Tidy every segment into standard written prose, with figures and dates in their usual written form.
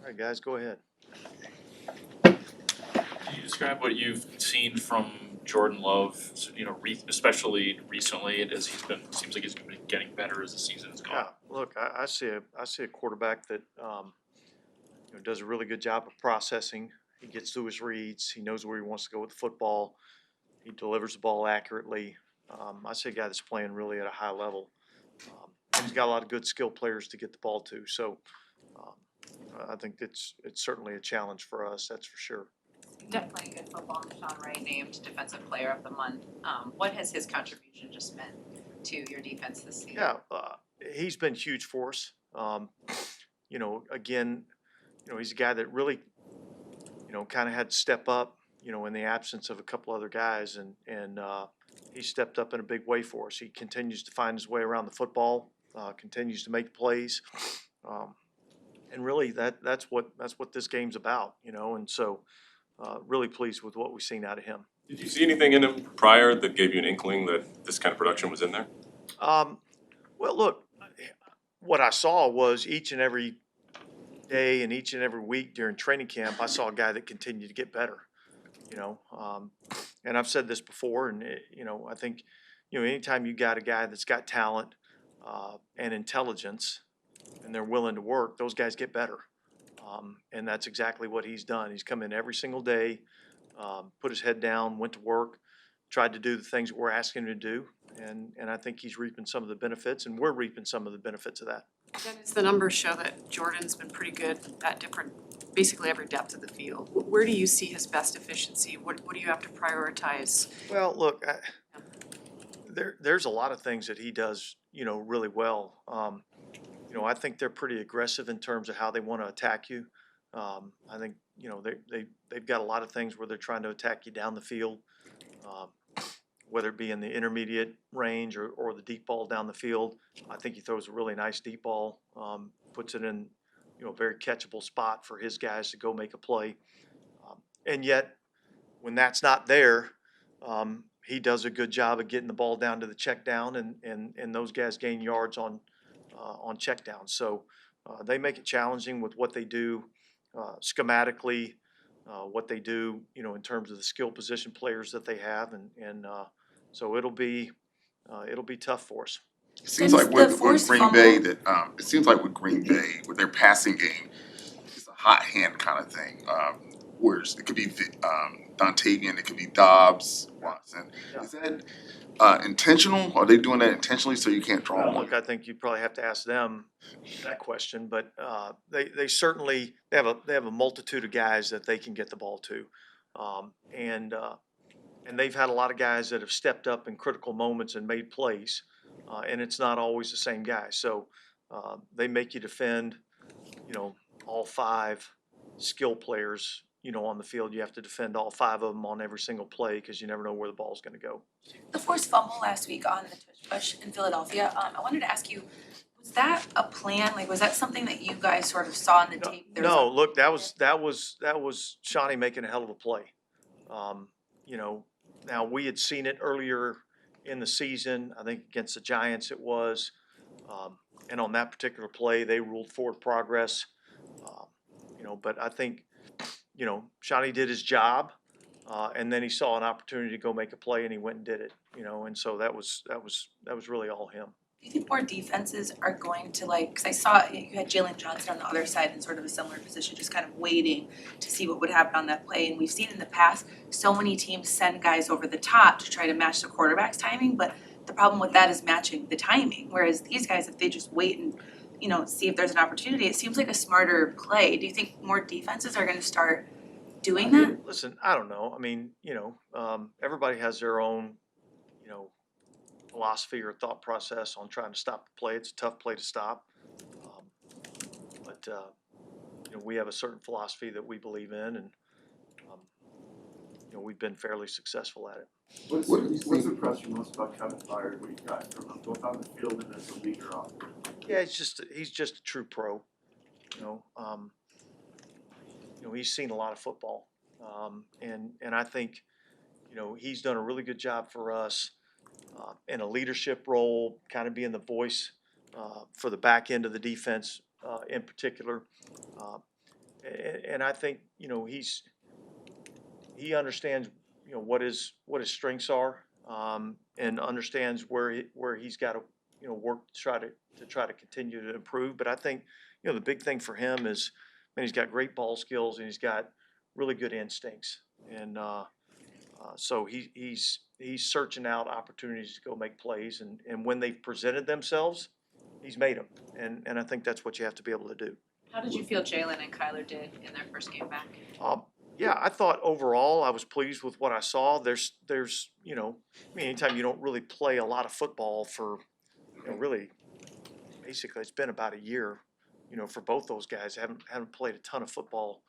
All right, guys, go ahead. Can you describe what you've seen from Jordan Love, especially recently, as seems like he's been getting better as the season has gone? Yeah, look, I see a quarterback that does a really good job of processing. He gets through his reads. He knows where he wants to go with the football. He delivers the ball accurately. I see a guy that's playing really at a high level. And he's got a lot of good skill players to get the ball to. So um, I think it's certainly a challenge for us. That's for sure. Definitely good football. Sean Wright named Defensive Player of the Month. What has his contribution just meant to your defense this season? Yeah, he's been huge for us. Again, he's a guy that really, kind of had to step up, in the absence of a couple other guys, and he stepped up in a big way for us. He continues to find his way around the football, continues to make plays, and really that's what this game's about, and so really pleased with what we've seen out of him. Did you see anything in him prior that gave you an inkling that this kind of production was in there? Well, look, what I saw was each and every day and each and every week during training camp, I saw a guy that continued to get better. And I've said this before, and I think, anytime you got a guy that's got talent and intelligence, and they're willing to work, those guys get better. And that's exactly what he's done. He's come in every single day, put his head down, went to work, tried to do the things that we're asking him to do, and I think he's reaping some of the benefits, and we're reaping some of the benefits of that. Dennis, the numbers show that Jordan's been pretty good at basically every depth of the field. Where do you see his best efficiency? What do you have to prioritize? Well, look, there's a lot of things that he does, really well. I think they're pretty aggressive in terms of how they want to attack you. I think, they've got a lot of things where they're trying to attack you down the field, whether it be in the intermediate range or the deep ball down the field. I think he throws a really nice deep ball, puts it in, a very catchable spot for his guys to go make a play. And yet, when that's not there, he does a good job of getting the ball down to the check down, and those guys gain yards on check down. So they make it challenging with what they do schematically, what they do, in terms of the skill position players that they have, and so it'll be tough for us. It seems like with Green Bay it seems like with Green Bay with their passing game, it's a hot hand kind of thing. Whereas it could be Dontavian, it could be Dobbs, Watson. Yeah. Is that intentional? Are they doing that intentionally so you can't draw one? Look, I think you probably have to ask them that question, but they certainly have a multitude of guys that they can get the ball to, and they've had a lot of guys that have stepped up in critical moments and made plays, and it's not always the same guy. So they make you defend, all five skill players, on the field. You have to defend all five of them on every single play because you never know where the ball's going to go. The forced fumble last week on the tush push in Philadelphia, I wanted to ask you, was that a plan? Like, was that something that you guys sort of saw in the tape? No, look, that was Shawnee making a hell of a play. Now we had seen it earlier in the season, I think against the Giants it was, and on that particular play they ruled forward progress. But I think, Shawnee did his job, and then he saw an opportunity to go make a play and he went and did it, and so that was really all him. Do you think more defenses are going to because I saw you had Jalen Johnson on the other side in sort of a similar position, just kind of waiting to see what would happen on that play. And we've seen in the past so many teams send guys over the top to try to match the quarterback's timing, but the problem with that is matching the timing. Whereas these guys, if they just wait and see if there's an opportunity, it seems like a smarter play. Do you think more defenses are going to start doing that? Listen, I don't know. I mean, everybody has their own, philosophy or thought process on trying to stop the play. It's a tough play to stop, but we have a certain philosophy that we believe in, and we've been fairly successful at it. What's impressed you most about Kevin Byard, what you got from him, both on the field and as a leader off? Yeah, he's just a true pro. He's seen a lot of football, and I think, he's done a really good job for us in a leadership role, kind of being the voice for the back end of the defense in particular. and I think, he understands, what his strengths are, and understands where he's got to, work to try to continue to improve. But I think, the big thing for him is, man, he's got great ball skills and he's got really good instincts. And so he's searching out opportunities to go make plays, and when they've presented themselves, he's made them. And I think that's what you have to be able to do. How did you feel Jalen and Kyler did in their first game back? Yeah, I thought overall I was pleased with what I saw. There's, anytime you don't really play a lot of football for, really, basically it's been about a year, for both those guys. Haven't played a ton of football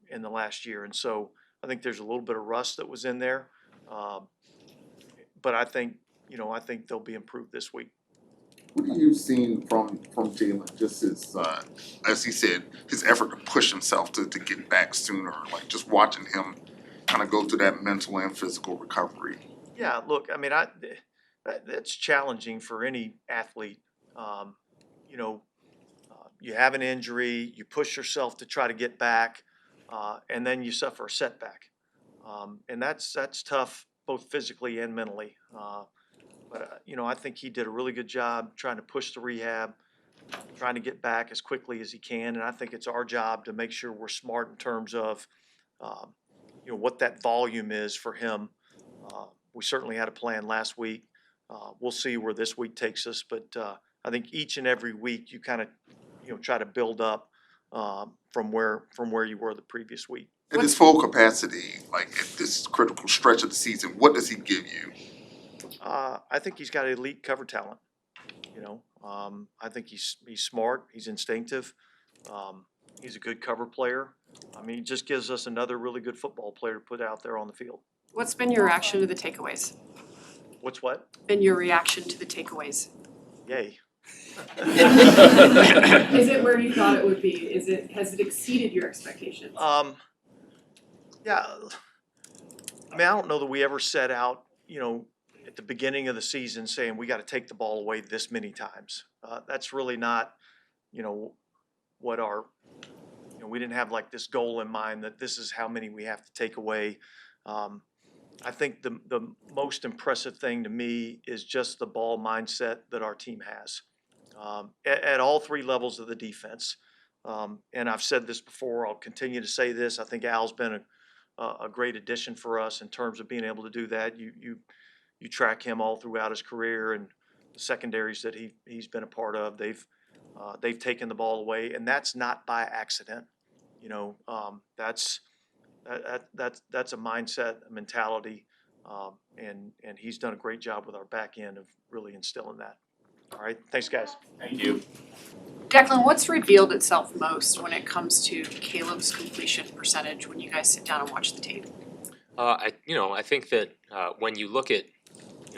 in the last year, and so I think there's a little bit of rust that was in there. But I think they'll be improved this week. What have you seen from Jalen, just his, as he said, his effort to push himself to get back sooner, like just watching him kind of go through that mental and physical recovery? Yeah, look, I mean, that's challenging for any athlete. You have an injury, you push yourself to try to get back, and then you suffer a setback. And that's tough, both physically and mentally. But I think he did a really good job trying to push the rehab, trying to get back as quickly as he can. And I think it's our job to make sure we're smart in terms of, what that volume is for him. We certainly had a plan last week. We'll see where this week takes us. But I think each and every week you kind of, try to build up from where you were the previous week. At his full capacity, like at this critical stretch of the season, what does he give you? I think he's got elite cover talent. I think he's smart. He's instinctive. He's a good cover player. I mean, he just gives us another really good football player to put out there on the field. What's been your reaction to the takeaways? What's what? Been your reaction to the takeaways? Yay. Is it where you thought it would be? Has it exceeded your expectations? Yeah. I mean, I don't know that we ever set out, at the beginning of the season saying we got to take the ball away this many times. That's really not, what our, we didn't have like this goal in mind that this is how many we have to take away. I think the most impressive thing to me is just the ball mindset that our team has at all three levels of the defense. And I've said this before, I'll continue to say this. I think Al's been a great addition for us in terms of being able to do that. You track him all throughout his career and the secondaries that he's been a part of. They've taken the ball away, and that's not by accident. That's a mindset, a mentality, and he's done a great job with our back end of really instilling that. All right, thanks, guys. Thank you. Declan, what's revealed itself most when it comes to Caleb's completion percentage when you guys sit down and watch the tape? I think that when you look at,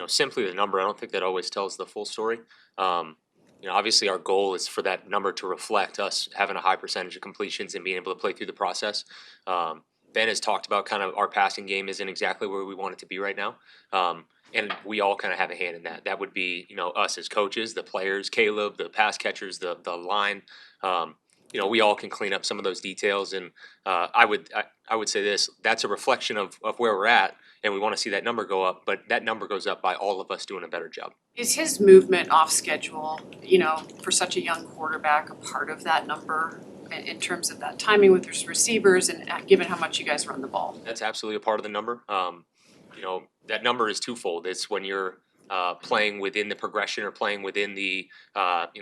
simply the number, I don't think that always tells the full story. Obviously our goal is for that number to reflect us having a high percentage of completions and being able to play through the process. Ben has talked about kind of our passing game isn't exactly where we want it to be right now. And we all kind of have a hand in that. That would be, us as coaches, the players, Caleb, the pass catchers, the line. We all can clean up some of those details. And I would say this, that's a reflection of where we're at. And we want to see that number go up, but that number goes up by all of us doing a better job. Is his movement off schedule, for such a young quarterback, a part of that number in terms of that timing with his receivers and given how much you guys run the ball? That's absolutely a part of the number. That number is twofold. It's when you're playing within the progression or playing within the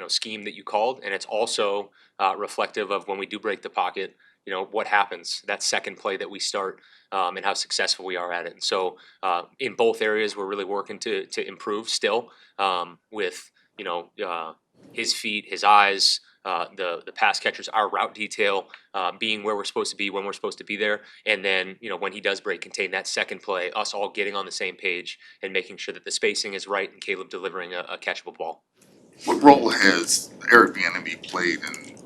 scheme that you called, and it's also reflective of when we do break the pocket, what happens, that second play that we start, and how successful we are at it. And so in both areas, we're really working to improve still, with his feet, his eyes, the pass catchers, our route detail, being where we're supposed to be when we're supposed to be there, and then when he does break, contain that second play, us all getting on the same page and making sure that the spacing is right and Caleb delivering a catchable ball. What role has Eric Bieniemy played in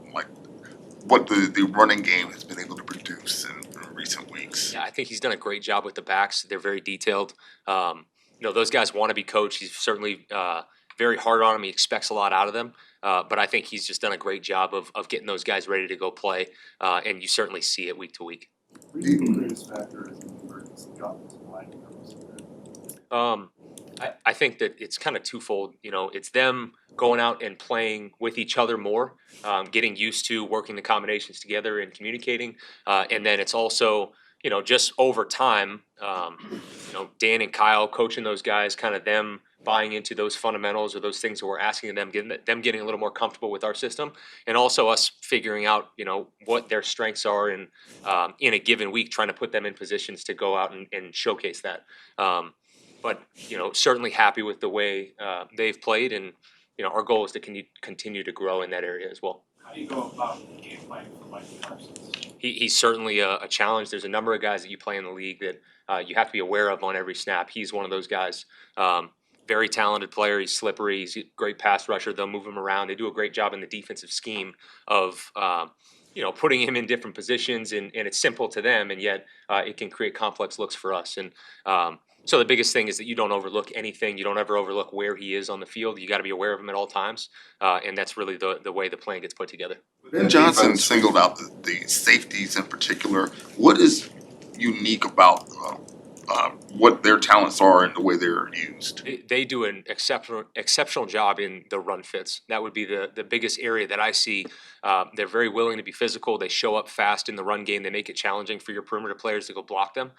what the running game has been able to produce in recent weeks? Yeah, I think he's done a great job with the backs. They're very detailed. Those guys want to be coached. He's certainly very hard on them. He expects a lot out of them. But I think he's just done a great job of getting those guys ready to go play, and you certainly see it week to week. What do you think the greatest factor is in the emergency offensive line in terms of that? I think that it's kind of twofold. You know, it's them going out and playing with each other more, getting used to working the combinations together and communicating, and then it's also, you know, just over time, you know, Dan and Kyle coaching those guys, kind of them buying into those fundamentals or those things that we're asking them, getting a little more comfortable with our system, and also us figuring out, you know, what their strengths are and in a given week, trying to put them in positions to go out and showcase that. But you know, certainly happy with the way they've played, and you know, our goal is to continue to grow in that area as well. How do you go about game planning for Mike Parsons? He's certainly a challenge. There's a number of guys that you play in the league that you have to be aware of on every snap. He's one of those guys. Very talented player. He's slippery. He's a great pass rusher. They'll move him around. They do a great job in the defensive scheme of you know, putting him in different positions, and it's simple to them, and yet it can create complex looks for us. And so the biggest thing is that you don't overlook anything. You don't ever overlook where he is on the field. You got to be aware of him at all times, and that's really the way the plan gets put together. Ben Johnson singled out the safeties in particular. What is unique about what their talents are and the way they're used? They do an exceptional job in the run fits. That would be the biggest area that I see. They're very willing to be physical. They show up fast in the run game. They make it challenging for your perimeter players to go block them.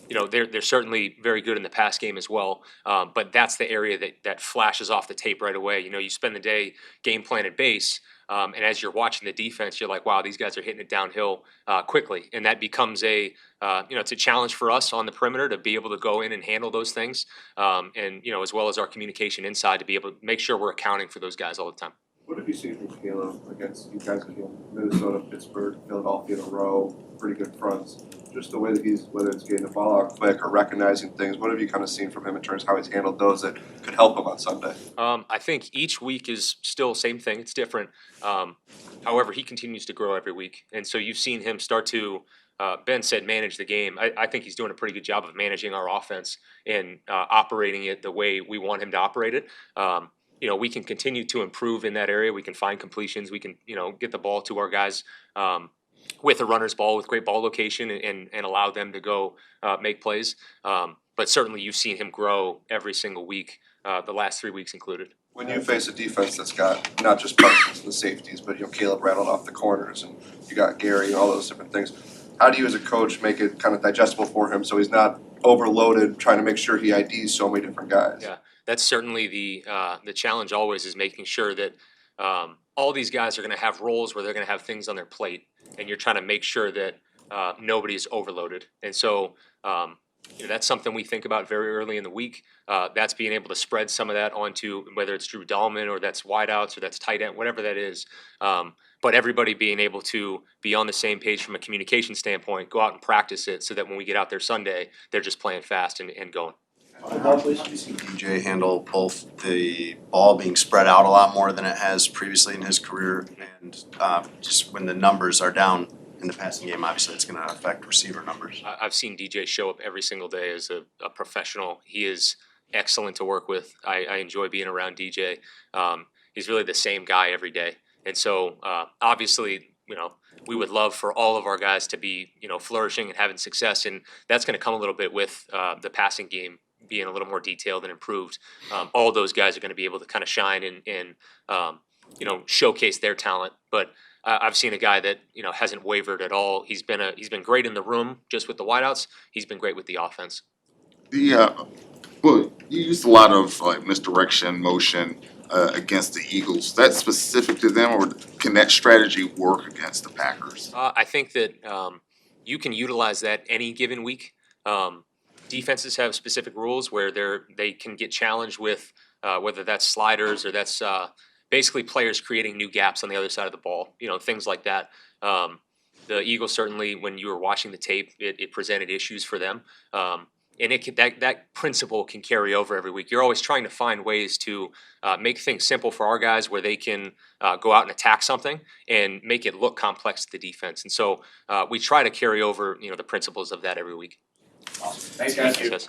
You know, they're certainly very good in the pass game as well. But that's the area that flashes off the tape right away. You know, you spend the day game plan at base. And as you're watching the defense, you're like, wow, these guys are hitting it downhill quickly. And that becomes you know, it's a challenge for us on the perimeter to be able to go in and handle those things. And, you know, as well as our communication inside to be able to make sure we're accounting for those guys all the time. What have you seen from Caleb against you guys again, Minnesota, Pittsburgh, Philadelphia in a row, pretty good fronts? Just the way that he's, whether it's getting the ball out quick or recognizing things, what have you kind of seen from him in terms of how he's handled those that could help him on Sunday? I think each week is still same thing. It's different. However, he continues to grow every week. And so you've seen him start to, Ben said, manage the game. I think he's doing a pretty good job of managing our offense and operating it the way we want him to operate it. You know, we can continue to improve in that area. We can find completions. We can, you know, get the ball to our guys with a runner's ball, with great ball location, and allow them to go make plays. But certainly you've seen him grow every single week, the last 3 weeks included. When you face a defense that's got not just Parsons and the safeties, but you know, Caleb rattled off the corners and you got Gary and all those different things, how do you as a coach make it kind of digestible for him so he's not overloaded trying to make sure he IDs so many different guys? Yeah, that's certainly the challenge always, is making sure that all these guys are going to have roles where they're going to have things on their plate, and you're trying to make sure that nobody's overloaded. And so you know, that's something we think about very early in the week. That's being able to spread some of that onto, whether it's Drew Dahlman or that's wideouts or that's tight end, whatever that is. But everybody being able to be on the same page from a communication standpoint, go out and practice it so that when we get out there Sunday, they're just playing fast and going. How do you see DJ handle both the ball being spread out a lot more than it has previously in his career, and just when the numbers are down in the passing game, obviously it's going to affect receiver numbers? I've seen DJ show up every single day as a professional. He is excellent to work with. I enjoy being around DJ. He's really the same guy every day. And so obviously, you know, we would love for all of our guys to be, you know, flourishing and having success, and that's going to come a little bit with the passing game being a little more detailed and improved. All those guys are going to be able to kind of shine and you know, showcase their talent. But I've seen a guy that, you know, hasn't wavered at all. He's been great in the room just with the wideouts. He's been great with the offense. Well, you used a lot of like misdirection motion against the Eagles. That's specific to them, or can that strategy work against the Packers? I think that you can utilize that any given week. Defenses have specific rules where they can get challenged with whether that's sliders or that's basically players creating new gaps on the other side of the ball, you know, things like that. The Eagles certainly, when you were watching the tape, it presented issues for them. And that principle can carry over every week. You're always trying to find ways to make things simple for our guys where they can go out and attack something and make it look complex to the defense. And so we try to carry over, you know, the principles of that every week. Awesome. Thanks, guys. Yes.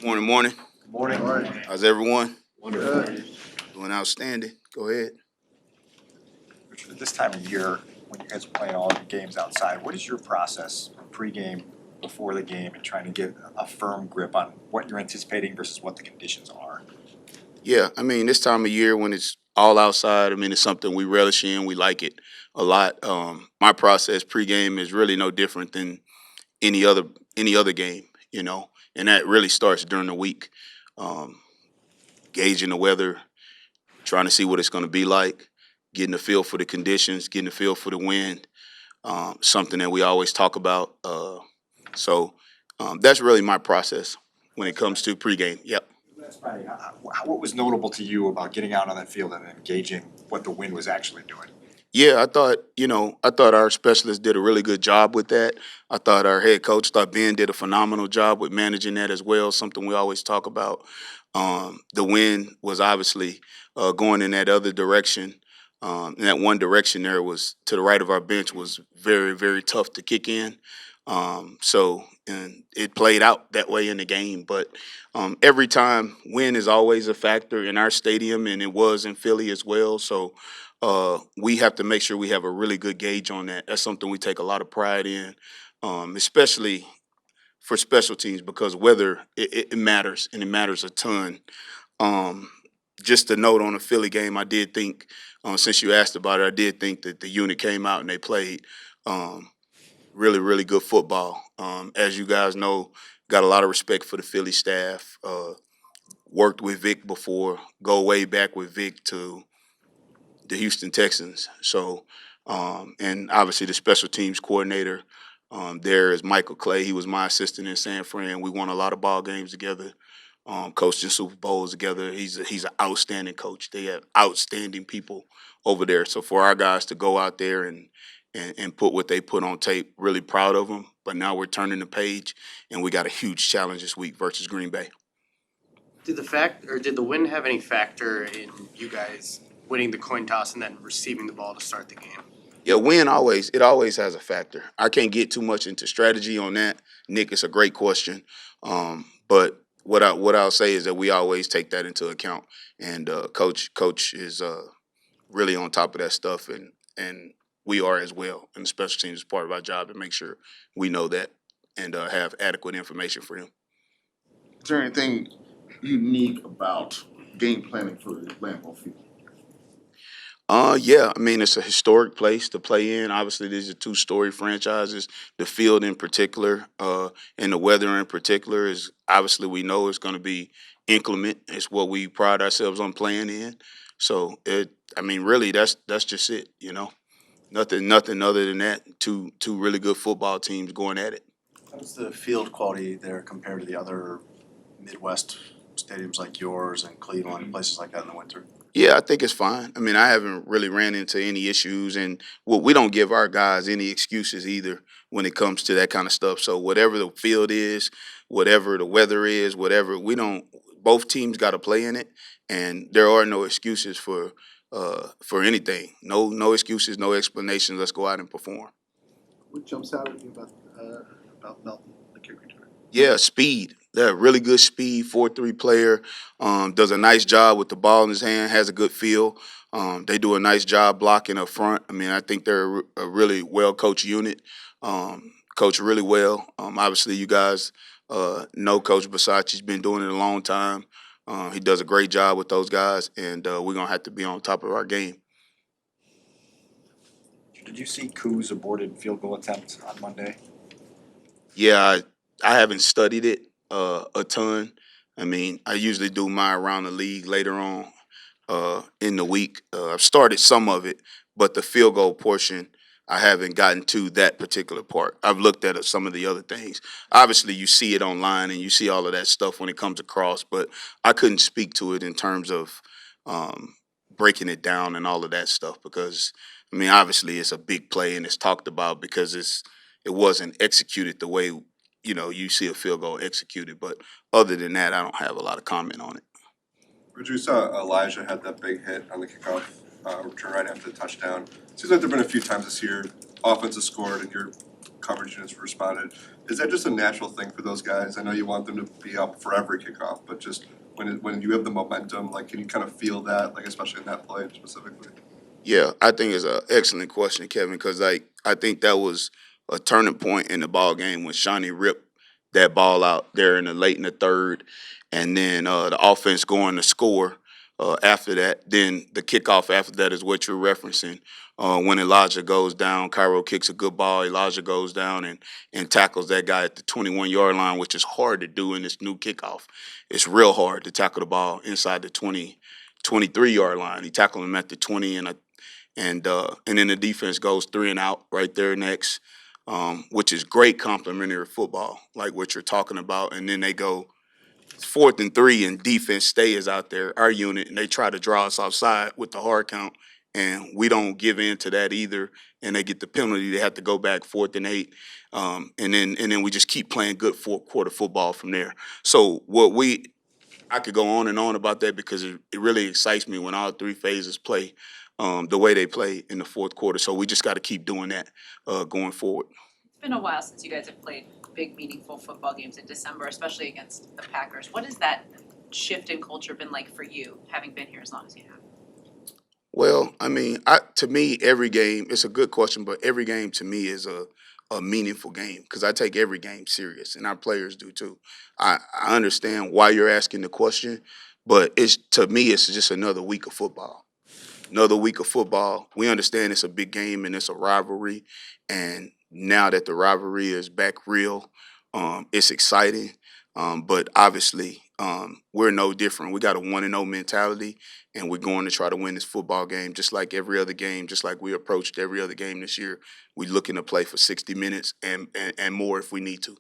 Morning. Morning. How's everyone? Good. Doing outstanding. Go ahead. Richard, at this time of year, when you guys are playing all the games outside, what is your process pregame, before the game, and trying to get a firm grip on what you're anticipating versus what the conditions are? Yeah, I mean, this time of year when it's all outside, I mean, it's something we relish in. We like it a lot. My process pregame is really no different than any other any other game, you know, and that really starts during the week. Um, Gauging the weather, trying to see what it's going to be like, getting a feel for the conditions, getting a feel for the wind. Something that we always talk about. So that's really my process when it comes to pregame. Yep. That's right. What was notable to you about getting out on that field and engaging what the wind was actually doing? Yeah, I thought our specialists did a really good job with that. I thought our head coach, thought Ben did a phenomenal job with managing that as well, something we always talk about. The wind was obviously going in that other direction. And that one direction there was to the right of our bench was very, very tough to kick in. And it played out that way in the game. But every time, wind is always a factor in our stadium, and it was in Philly as well. So we have to make sure we have a really good gauge on that. That's something we take a lot of pride in, especially for special teams, because weather, it matters, and it matters a ton. Um, just a note on the Philly game, I did think, since you asked about it, I did think that the unit came out and they played really, really good football. As you guys know, got a lot of respect for the Philly staff. Worked with Vic before, go way back with Vic to the Houston Texans. And obviously the special teams coordinator there is Michael Clay. He was my assistant in San Fran. We won a lot of ball games together, coached in Super Bowls together. He's an outstanding coach. They have outstanding people over there. So for our guys to go out there and put what they put on tape, really proud of them. But now we're turning the page, and we got a huge challenge this week versus Green Bay. Did the wind have any factor in you guys winning the coin toss and then receiving the ball to start the game? Yeah, wind always has a factor. I can't get too much into strategy on that, Nick. It's a great question, but what I'll say is that we always take that into account, and coach is really on top of that stuff, and we are as well. And the special teams is part of our job to make sure we know that and have adequate information for him. Is there anything unique about game planning for Lambeau Field? Yeah, I mean, it's a historic place to play in. Obviously, these are two-story franchises. The field in particular, and the weather in particular is obviously we know it's going to be inclement. It's what we pride ourselves on playing in. So really, that's just it. You know, nothing other than that. Two really good football teams going at it. How's the field quality there compared to the other Midwest stadiums like yours and Cleveland and places like that in the winter? Yeah, I think it's fine. I mean, I haven't really ran into any issues, and we don't give our guys any excuses either when it comes to that kind of stuff. So whatever the field is, whatever the weather is, whatever, both teams got to play in it, and there are no excuses for anything. No excuses, no explanations. Let's go out and perform. What jumps out at you about Melton, the kick return? Yeah, speed. They're a really good speed, 4-3 player. Does a nice job with the ball in his hand, has a good feel. They do a nice job blocking up front. I mean, I think they're a really well-coached unit, coach really well. Obviously, you guys know Coach Basacci's been doing it a long time. He does a great job with those guys, and we're going to have to be on top of our game. Did you see Koo's aborted field goal attempt on Monday? Yeah, I haven't studied it a ton. I mean, I usually do mine around the league later on in the week. I've started some of it, but the field goal portion, I haven't gotten to that particular part. I've looked at some of the other things. Obviously, you see it online and you see all of that stuff when it comes across, but I couldn't speak to it in terms of breaking it down and all of that stuff because, I mean, obviously it's a big play and it's talked about because it wasn't executed the way you see a field goal executed, but other than that, I don't have a lot of comment on it. Richard, you saw Elijah had that big hit on the kickoff return right after the touchdown. Seems like there've been a few times this year, offense has scored and your coverage units responded. Is that just a natural thing for those guys? I know you want them to be up for every kickoff, but just when you have the momentum, like, can you kind of feel that, like, especially in that play specifically? Yeah, I think it's an excellent question, Kevin, because I think that was a turning point in the ball game when Shawnee ripped that ball out there in the third, and then the offense going to score after that. Then the kickoff after that is what you're referencing. When Elijah goes down, Cairo kicks a good ball. Elijah goes down and tackles that guy at the 21-yard line, which is hard to do in this new kickoff. It's real hard to tackle the ball inside the 23-yard line. He tackled him at the 20, and then the defense goes 3 and out right there next, which is great complementary football, like what you're talking about. And then they go 4th and 3, and defense stays out there, our unit, and they try to draw us offside with the hard count, and we don't give in to that either. And they get the penalty; they have to go back 4th and 8, and then we just keep playing good 4th-quarter football from there. So I could go on and on about that because it really excites me when all 3 phases play the way they play in the 4th quarter. So we just got to keep doing that going forward. It's been a while since you guys have played big, meaningful football games in December, especially against the Packers. What has that shift in culture been like for you, having been here as long as you have? Well, I mean, to me, every game, it's a good question, but every game to me is a meaningful game because I take every game serious, and our players do too. I understand why you're asking the question, but to me, it's just another week of football. Another week of football. We understand it's a big game and it's a rivalry. And now that the rivalry is back real, it's exciting. But obviously, we're no different. We got a 1-0 mentality, and we're going to try to win this football game just like every other game, just like we approached every other game this year. We're looking to play for 60 minutes and more if we need to.